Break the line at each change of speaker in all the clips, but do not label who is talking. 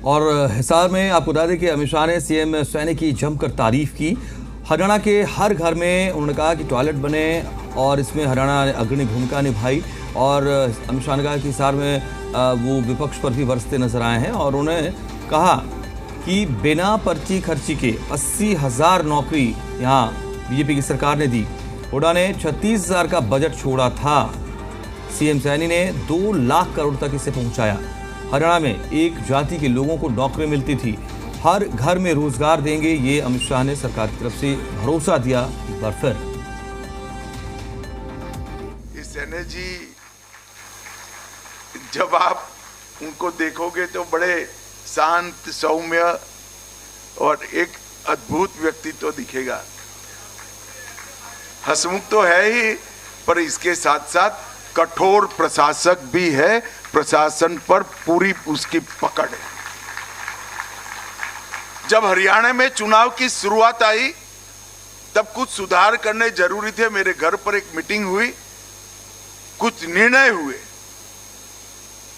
और हिसार में आपको बता दें कि अमित शाह ने सीएम सैनी की जमकर तारीफ की। हरियाणा के हर घर में उन्होंने कहा कि टॉयलेट बने और इसमें हरियाणा ने अग्रणी भूमिका निभाई। और अमित शाह ने कहा कि हिसार में वो विपक्ष पर भी बरसते नजर आए हैं और उन्होंने कहा कि बिना पर्ची खर्ची के 80,000 नौकरी यहाँ बीजेपी की सरकार ने दी। हुड्डा ने 36,000 का बजट छोड़ा था, सीएम सैनी ने 2 लाख करोड़ तक इसे पहुंचाया। हरियाणा में एक जाति के लोगों को नौकरी मिलती थी, हर घर में रोजगार देंगे, ये अमित शाह ने सरकार की तरफ से भरोसा दिया। एक बार फिर
सैनी जी, जब आप उनको देखोगे तो बड़े शांत, सौम्य और एक अद्भुत व्यक्तित्व दिखेगा। हंसमुख तो है ही, पर इसके साथ साथ कठोर प्रशासक भी है। प्रशासन पर पूरी उसकी पकड़ है। जब हरियाणा में चुनाव की शुरुआत आई तब कुछ सुधार करने जरूरी थे। मेरे घर पर एक मीटिंग हुई, कुछ निर्णय हुए,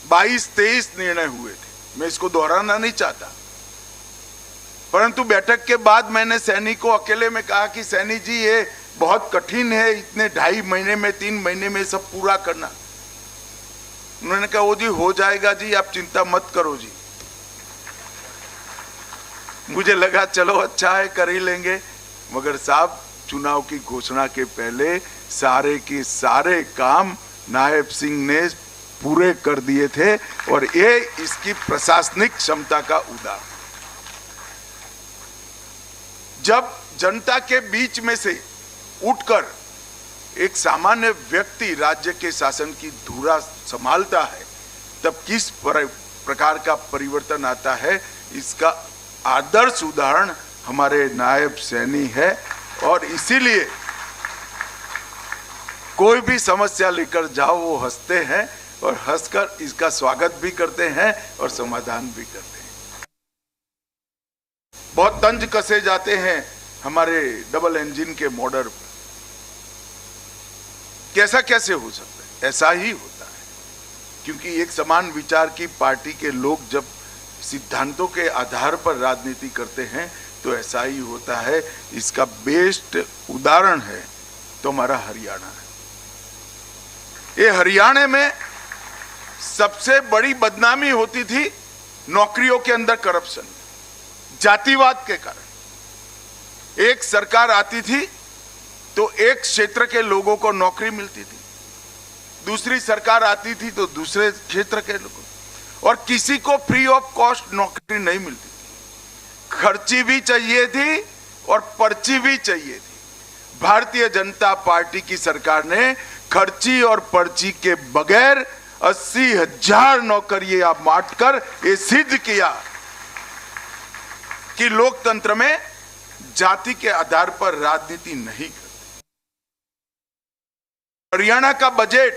22-23 निर्णय हुए थे। मैं इसको दोहराना नहीं चाहता, परंतु बैठक के बाद मैंने सैनी को अकेले में कहा कि सैनी जी, ये बहुत कठिन है, इतने 2.5 महीने में 3 महीने में सब पूरा करना। उन्होंने कहा वो जी हो जाएगा जी, आप चिंता मत करो जी। मुझे लगा चलो अच्छा है, कर ही लेंगे। मगर साहब, चुनाव की घोषणा के पहले सारे के सारे काम नायब सिंह ने पूरे कर दिए थे और ये इसकी प्रशासनिक क्षमता का उदाहरण। जब जनता के बीच में से उठकर एक सामान्य व्यक्ति राज्य के शासन की धुरा संभालता है, तब किस प्रकार का परिवर्तन आता है, इसका आदर्श उदाहरण हमारे नायब सैनी है। और इसीलिए कोई भी समस्या लेकर जाओ वो हंसते हैं और हंसकर इसका स्वागत भी करते हैं और समाधान भी करते हैं। बहुत तंज कसे जाते हैं हमारे डबल इंजन के मॉडल पर। कैसा कैसे हो सकता है? ऐसा ही होता है, क्योंकि एक समान विचार की पार्टी के लोग जब सिद्धांतों के आधार पर राजनीति करते हैं तो ऐसा ही होता है। इसका बेस्ट उदाहरण है तो हमारा हरियाणा है। ये हरियाणा में सबसे बड़ी बदनामी होती थी नौकरियों के अंदर करप्शन, जातिवाद के कारण। एक सरकार आती थी तो एक क्षेत्र के लोगों को नौकरी मिलती थी, दूसरी सरकार आती थी तो दूसरे क्षेत्र के लोगों, और किसी को फ्री ऑफ कॉस्ट नौकरी नहीं मिलती थी। खर्ची भी चाहिए थी और पर्ची भी चाहिए थी। भारतीय जनता पार्टी की सरकार ने खर्ची और पर्ची के बगैर 80,000 नौकरियां बांटकर ये सिद्ध किया कि लोकतंत्र में जाति के आधार पर राजनीति नहीं करती। हरियाणा का बजट,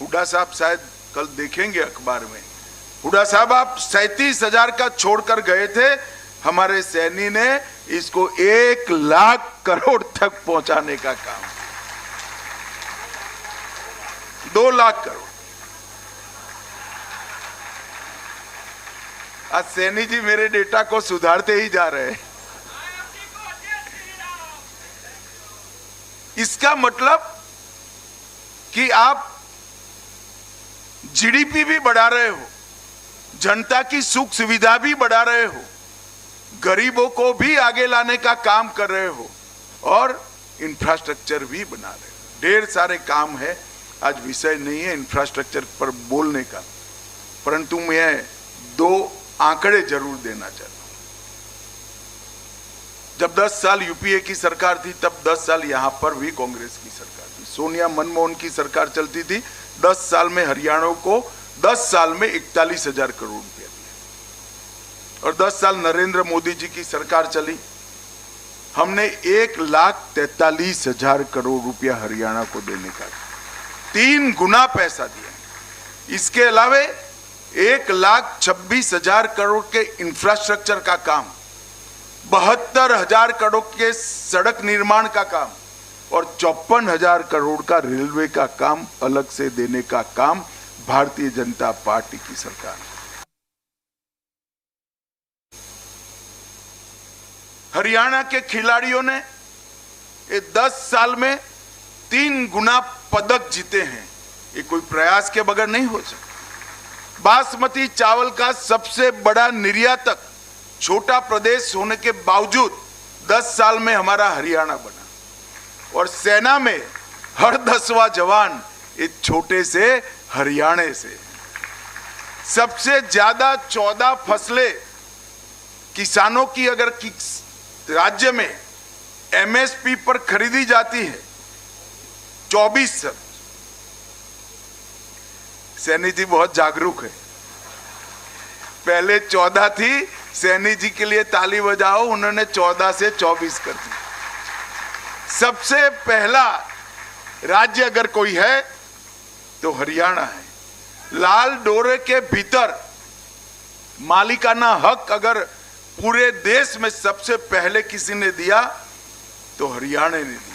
हुड्डा साहब शायद कल देखेंगे अखबार में, हुड्डा साहब आप 37,000 का छोड़कर गए थे, हमारे सैनी ने इसको 1 लाख करोड़ तक पहुंचाने का काम, 2 लाख करोड़। आज सैनी जी मेरे डेटा को सुधारते ही जा रहे हैं। इसका मतलब कि आप जीडीपी भी बढ़ा रहे हो, जनता की सुख सुविधा भी बढ़ा रहे हो, गरीबों को भी आगे लाने का काम कर रहे हो और इंफ्रास्ट्रक्चर भी बना रहे हो। ढेर सारे काम है, आज विषय नहीं है इंफ्रास्ट्रक्चर पर बोलने का, परंतु मैं 2 आंकड़े जरूर देना चाहता हूं। जब 10 साल यूपीए की सरकार थी तब 10 साल यहां पर भी कांग्रेस की सरकार थी, सोनिया मनमोहन की सरकार चलती थी। 10 साल में हरियाणा को 10 साल में 41,000 करोड़ रुपया दिया और 10 साल नरेंद्र मोदी जी की सरकार चली, हमने 1,43,000 करोड़ रुपया हरियाणा को देने का 3 गुना पैसा दिया। इसके अलावा 1,26,000 करोड़ के इंफ्रास्ट्रक्चर का काम, 72,000 करोड़ के सड़क निर्माण का काम और 54,000 करोड़ का रेलवे का काम अलग से देने का काम भारतीय जनता पार्टी की सरकार हरियाणा के खिलाड़ियों ने 10 साल में 3 गुना पदक जीते हैं। ये कोई प्रयास के बगैर नहीं हो सकता। बासमती चावल का सबसे बड़ा निर्यातक छोटा प्रदेश होने के बावजूद 10 साल में हमारा हरियाणा बना। और सेना में हर 10वां जवान एक छोटे से हरियाणे से। सबसे ज्यादा 14 फसलें किसानों की अगर राज्य में एमएसपी पर खरीदी जाती है 24। सैनी जी बहुत जागरूक है। पहले 14 थी, सैनी जी के लिए ताली बजाओ, उन्होंने 14 से 24 कर दी। सबसे पहला राज्य अगर कोई है तो हरियाणा है। लाल डोरे के भीतर मालिकाना हक अगर पूरे देश में सबसे पहले किसी ने दिया तो हरियाणा ने दिया।